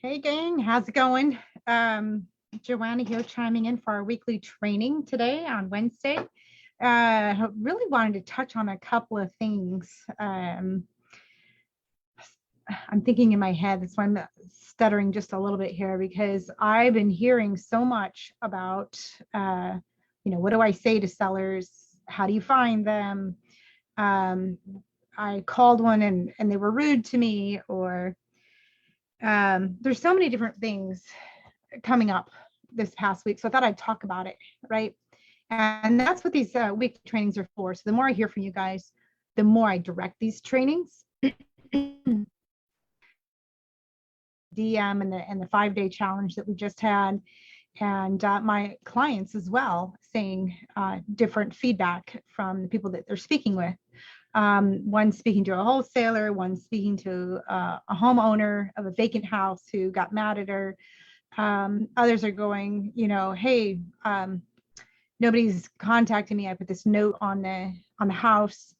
Hey gang, how's it going? Joanna here chiming in for our weekly training today on Wednesday. Really wanted to touch on a couple of things. I'm thinking in my head, that's why I'm stuttering just a little bit here because I've been hearing so much about, what do I say to sellers? How do you find them? I called one and they were rude to me, or there's so many different things coming up this past week. So I thought I'd talk about it, right? And that's what these weekly trainings are for. So the more I hear from you guys, the more I direct these trainings. DM and the 5-day challenge that we just had, and my clients as well, saying different feedback from the people that they're speaking with. One speaking to a wholesaler, one speaking to a homeowner of a vacant house who got mad at her. Others are going, hey, nobody's contacting me. I put this note on the house.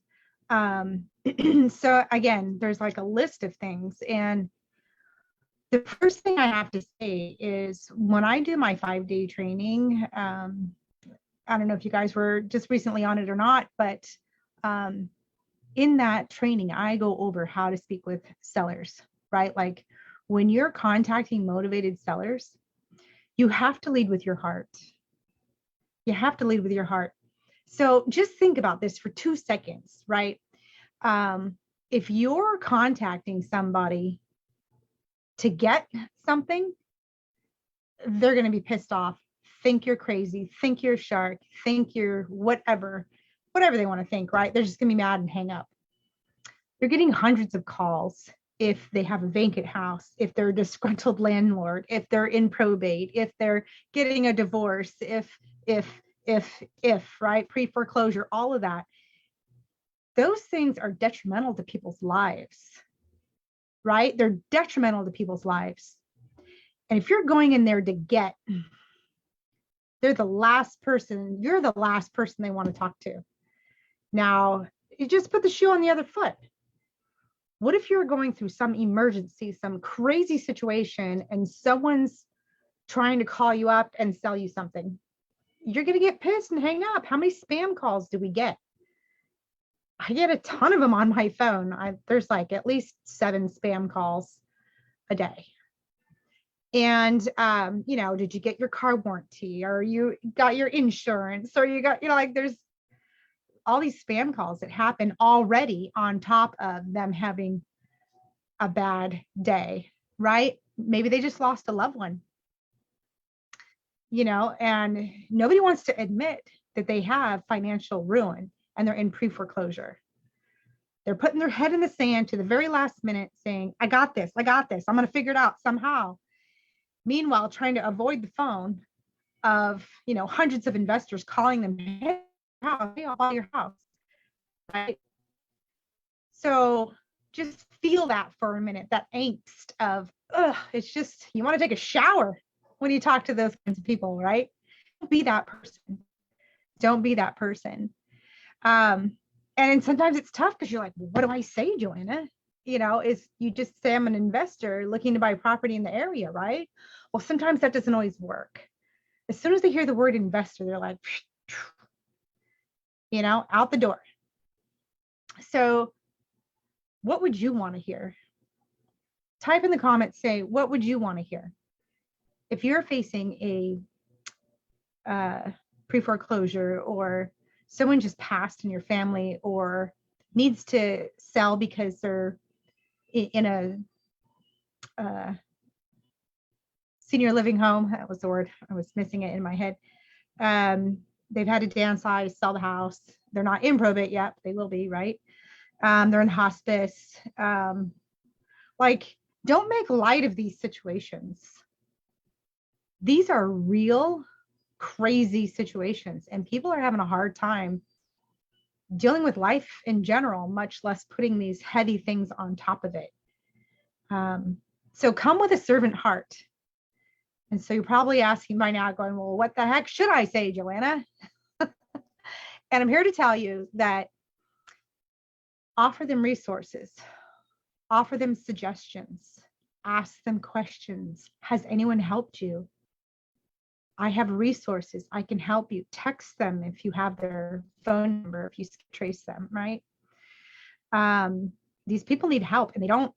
So again, there's like a list of things. And the first thing I have to say is when I do my 5-day training, I don't know if you guys were just recently on it or not, but in that training, I go over how to speak with sellers, right? Like when you're contacting motivated sellers, you have to lead with your heart. You have to lead with your heart. So just think about this for 2 seconds, right? If you're contacting somebody to get something, they're going to be pissed off, think you're crazy, think you're a shark, think you're whatever they want to think, right? They're just going to be mad and hang up. They're getting hundreds of calls if they have a vacant house, if they're a disgruntled landlord, if they're in probate, if they're getting a divorce, if, right? Pre-foreclosure, all of that. Those things are detrimental to people's lives, right? They're detrimental to people's lives. And if you're going in there to get, you're the last person they want to talk to. Now, you just put the shoe on the other foot. What if you're going through some emergency, some crazy situation, and someone's trying to call you up and sell you something? You're going to get pissed and hang up. How many spam calls do we get? I get a ton of them on my phone. There's like at least 7 spam calls a day. And, did you get your car warranty, or you got your insurance, or you got, like there's all these spam calls that happen already on top of them having a bad day, right? Maybe they just lost a loved one, and nobody wants to admit that they have financial ruin and they're in pre-foreclosure. They're putting their head in the sand to the very last minute saying, I got this. I'm going to figure it out somehow. Meanwhile, trying to avoid the phone of, hundreds of investors calling them, hey, I'll buy your house, right? So just feel that for a minute, that angst of, it's just, you want to take a shower when you talk to those kinds of people, right? Don't be that person. And sometimes it's tough because you're like, well, what do I say, Joanna? Is you just say I'm an investor looking to buy property in the area, right? Well, sometimes that doesn't always work. As soon as they hear the word investor, they're like, out the door. So what would you want to hear? Type in the comments, say, what would you want to hear? If you're facing a pre-foreclosure, or someone just passed in your family, or needs to sell because they're in a senior living home, that was the word, I was missing it in my head. They've had to downsize, sell the house. They're not in probate yet, but they will be, right? They're in hospice. Don't make light of these situations. These are real crazy situations, and people are having a hard time dealing with life in general, much less putting these heavy things on top of it. So come with a servant heart. And so you're probably asking by now, going, well, what the heck should I say, Joanna? And I'm here to tell you that offer them resources, offer them suggestions, Ask them questions. Has anyone helped you? I have resources. I can help you. Text them if you have their phone number, if you trace them, right? These people need help, and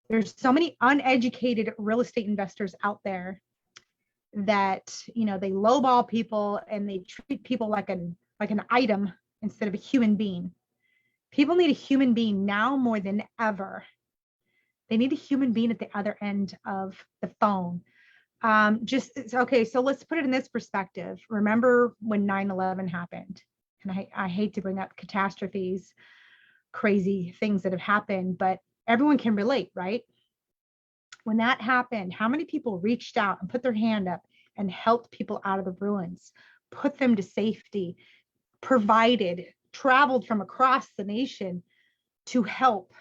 there's so many uneducated real estate investors out there that, they lowball people and they treat people like an item instead of a human being. People need a human being now more than ever. They need a human being at the other end of the phone. Okay, so let's put it in this perspective. Remember when 9/11 happened? And I hate to bring up catastrophes, crazy things that have happened, but everyone can relate, right? When that happened, how many people reached out and put their hand up and helped people out of the ruins, put them to safety, traveled from across the nation to help,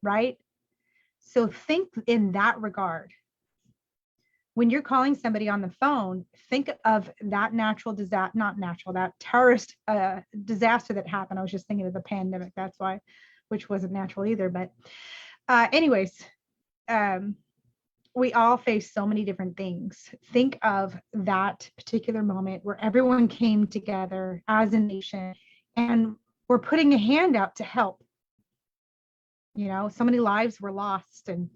right? So think in that regard. When you're calling somebody on the phone, think of that that terrorist disaster that happened. I was just thinking of the pandemic, that's why, which wasn't natural either. But anyways, we all face so many different things. Think of that particular moment where everyone came together as a nation and we're putting a hand out to help. So many lives were lost, and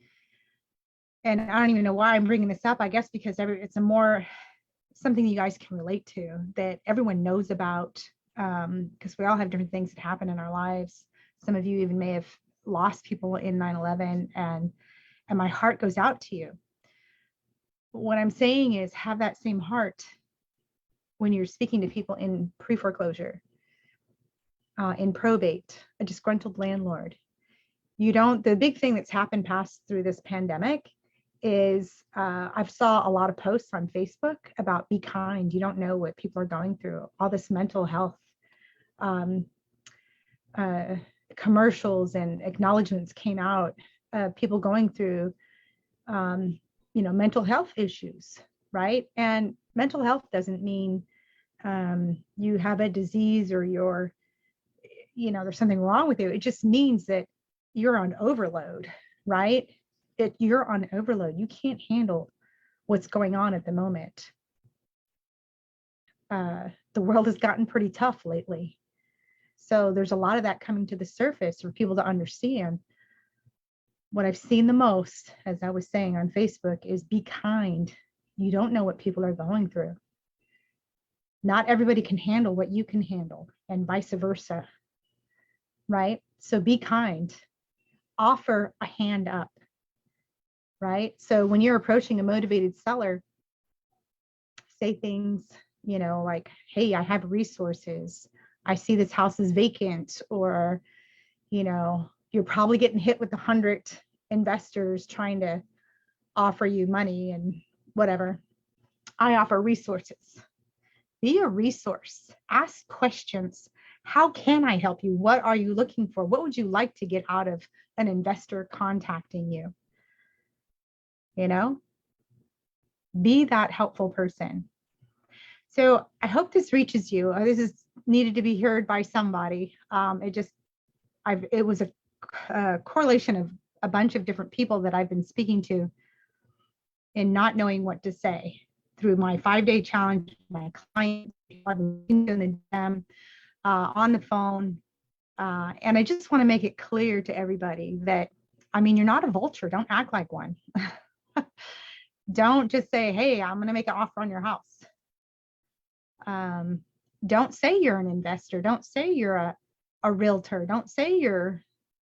I don't even know why I'm bringing this up. I guess because it's something you guys can relate to, that everyone knows about, because we all have different things that happen in our lives. Some of you even may have lost people in 9/11, and my heart goes out to you. What I'm saying is, have that same heart when you're speaking to people in pre-foreclosure, in probate, a disgruntled landlord. The big thing that's happened through this pandemic is I've saw a lot of posts on Facebook about be kind. You don't know what people are going through. All this mental health commercials and acknowledgments came out, people going through, mental health issues, right? And mental health doesn't mean you have a disease or there's something wrong with you. It just means that you're on overload, right? You're on overload. You can't handle what's going on at the moment. The world has gotten pretty tough lately. So there's a lot of that coming to the surface for people to understand. What I've seen the most, as I was saying on Facebook, is be kind. You don't know what people are going through. Not everybody can handle what you can handle, and vice versa, right? So be kind. Offer a hand up, right? So when you're approaching a motivated seller, say things, like, hey, I have resources. I see this house is vacant, or, you're probably getting hit with 100 investors trying to offer you money and whatever. I offer resources. Be a resource. Ask questions. How can I help you? What are you looking for? What would you like to get out of an investor contacting you? Be that helpful person. So I hope this reaches you. This is needed to be heard by somebody. It was a correlation of a bunch of different people that I've been speaking to and not knowing what to say through my 5-day challenge, my clients, I've been doing them on the phone. And I just want to make it clear to everybody that, you're not a vulture. Don't act like one. Don't just say, hey, I'm going to make an offer on your house. Don't say you're an investor. Don't say you're a realtor. Don't say you're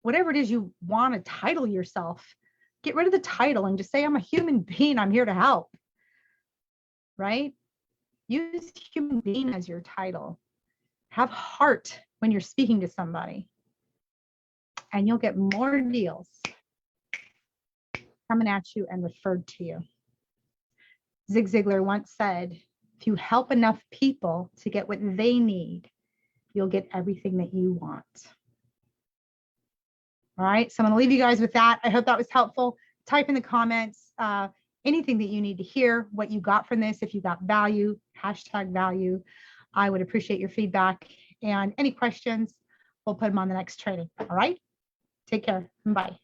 whatever it is you want to title yourself. Get rid of the title and just say, I'm a human being. I'm here to help. Right? Use human being as your title. Have heart when you're speaking to somebody, and you'll get more deals coming at you and referred to you. Zig Ziglar once said, if you help enough people to get what they need, you'll get everything that you want. All right, so I'm going to leave you guys with that. I hope that was helpful. Type in the comments anything that you need to hear, what you got from this. If you got value, #value. I would appreciate your feedback, and any questions, we'll put them on the next training. All right. Take care. Bye.